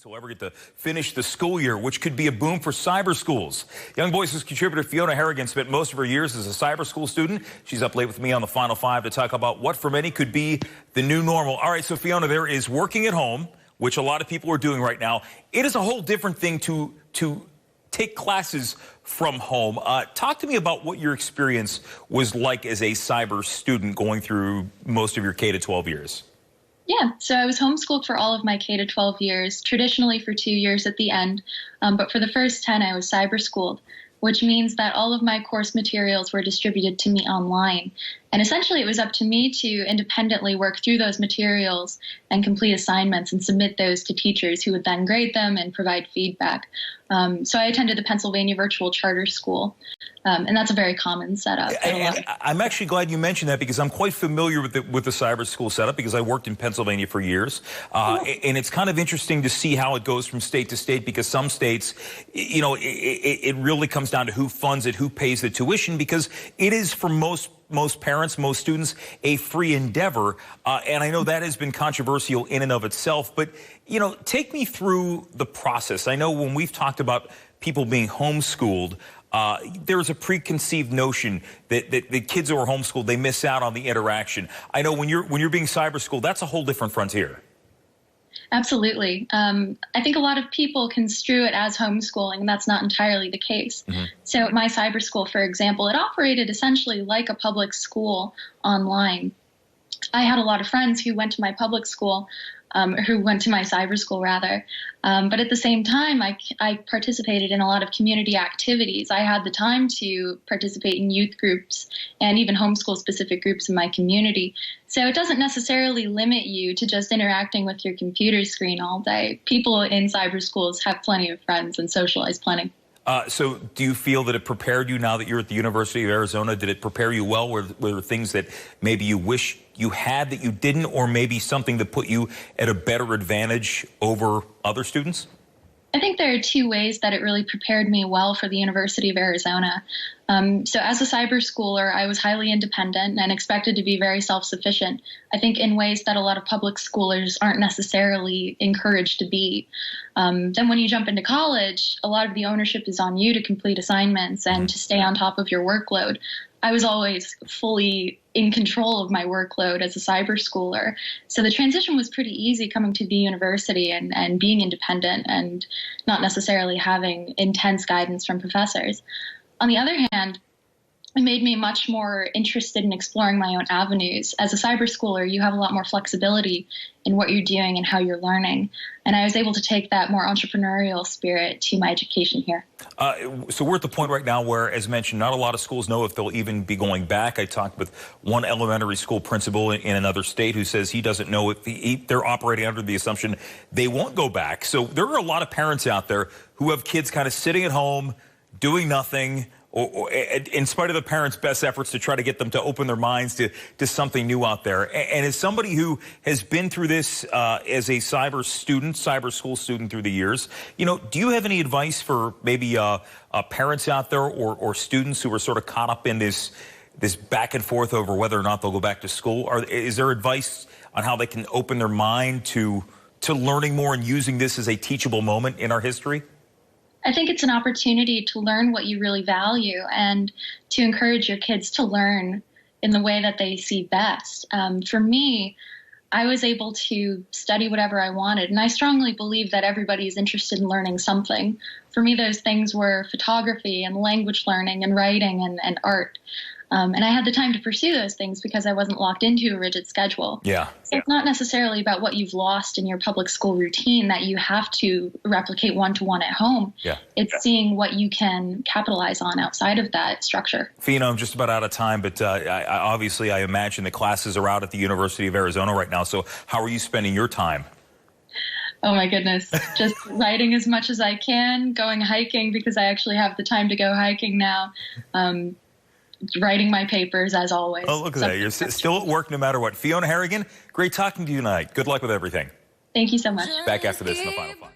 Will ever get to finish the school year, which could be a boom for cyber schools. Young Voices contributor Fiona Harrigan spent most of her years as a cyber school student. She's up late with me on the Final Five to talk about what for many could be the new normal. All right, so Fiona, there is working at home, which a lot of people are doing right now. It is a whole different thing to take classes from home. Talk to me about what your experience was like as a cyber student going through most of your K-12 years. Yeah, so I was homeschooled for all of my K-12 years, traditionally for 2 years at the end, but for the first 10 I was cyber schooled, which means that all of my course materials were distributed to me online. And essentially it was up to me to independently work through those materials and complete assignments and submit those to teachers who would then grade them and provide feedback. So I attended the Pennsylvania Virtual Charter School, and that's a very common setup. And I'm actually glad you mentioned that because I'm quite familiar with the cyber school setup because I worked in Pennsylvania for years. And it's kind of interesting to see how it goes from state to state because some states, you know, it really comes down to who funds it, who pays the tuition, because it is for most parents, most students, a free endeavor. And I know that has been controversial in and of itself. But, you know, take me through the process. I know when we've talked about people being homeschooled, there's a preconceived notion that the kids who are homeschooled, they miss out on the interaction. I know when you're being cyber schooled, that's a whole different frontier. Absolutely. I think a lot of people construe it as homeschooling, and that's not entirely the case. Mm-hmm. So at my cyber school, for example, it operated essentially like a public school online. I had a lot of friends who went to my public school, who went to my cyber school rather. But at the same time, I participated in a lot of community activities. I had the time to participate in youth groups and even homeschool specific groups in my community. So it doesn't necessarily limit you to just interacting with your computer screen all day. People in cyber schools have plenty of friends and socialize plenty. So do you feel that it prepared you now that you're at the University of Arizona? Did it prepare you well? Were there things that maybe you wish you had that you didn't, or maybe something that put you at a better advantage over other students? I think there are two ways that it really prepared me well for the University of Arizona. So as a cyber schooler, I was highly independent and expected to be very self-sufficient, I think in ways that a lot of public schoolers aren't necessarily encouraged to be. Then when you jump into college, a lot of the ownership is on you to complete assignments and to stay on top of your workload. I was always fully in control of my workload as a cyber schooler. So the transition was pretty easy coming to the university and being independent and not necessarily having intense guidance from professors. On the other hand, it made me much more interested in exploring my own avenues. As a cyber schooler, you have a lot more flexibility in what you're doing and how you're learning. And I was able to take that more entrepreneurial spirit to my education here. So we're at the point right now where, as mentioned, not a lot of schools know if they'll even be going back. I talked with one elementary school principal in another state who says he doesn't know if they're operating under the assumption they won't go back. So there are a lot of parents out there who have kids kind of sitting at home, doing nothing, or in spite of the parents' best efforts to try to get them to open their minds to something new out there. And as somebody who has been through this as a cyber school student through the years, you know, do you have any advice for maybe parents out there or students who are sort of caught up in this back and forth over whether or not they'll go back to school? Is there advice on how they can open their mind to learning more and using this as a teachable moment in our history? I think it's an opportunity to learn what you really value and to encourage your kids to learn in the way that they see best. For me, I was able to study whatever I wanted, and I strongly believe that everybody is interested in learning something. For me, those things were photography and language learning and writing and art. And I had the time to pursue those things because I wasn't locked into a rigid schedule. Yeah. So it's not necessarily about what you've lost in your public school routine that you have to replicate one-to-one at home. Yeah. It's seeing what you can capitalize on outside of that structure. Fiona, I'm just about out of time, but obviously I imagine the classes are out at the University of Arizona right now. So how are you spending your time? Oh my goodness, just writing as much as I can, going hiking because I actually have the time to go hiking now. Writing my papers as always. Oh, look at that. You're still at work no matter what. Fiona Harrigan, great talking to you tonight. Good luck with everything. Thank you so much. Back after this in the Final Five.